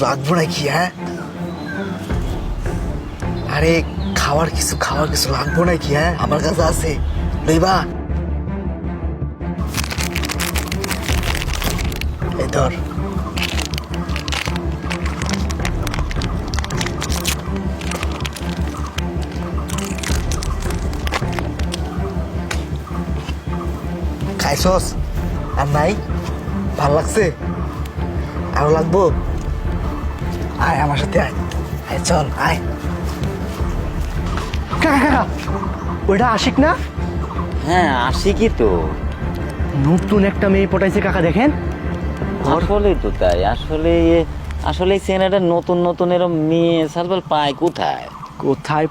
লাগবো নাকি? হ্যাঁ, আরে খাওয়ার কিছু লাগবো নাকি? হ্যাঁ, আমার কাছে আছে, লইবা? এই ধর। খাইছস? আর নাই? ভাল লাগছে? আরো লাগবো? আয় আমার সাথে, আয় আয়, চল আয়। কাকা ওইটা আশিক না? হ্যাঁ আশিকই তো। নতুন একটা মেয়ে পটাইছে কাকা, দেখেন। আসলেই তো তাই। আসলে আসলে এই চেনাটা নতুন নতুন এরম মেয়ে সালবাল পায় কোথায়? কোথায়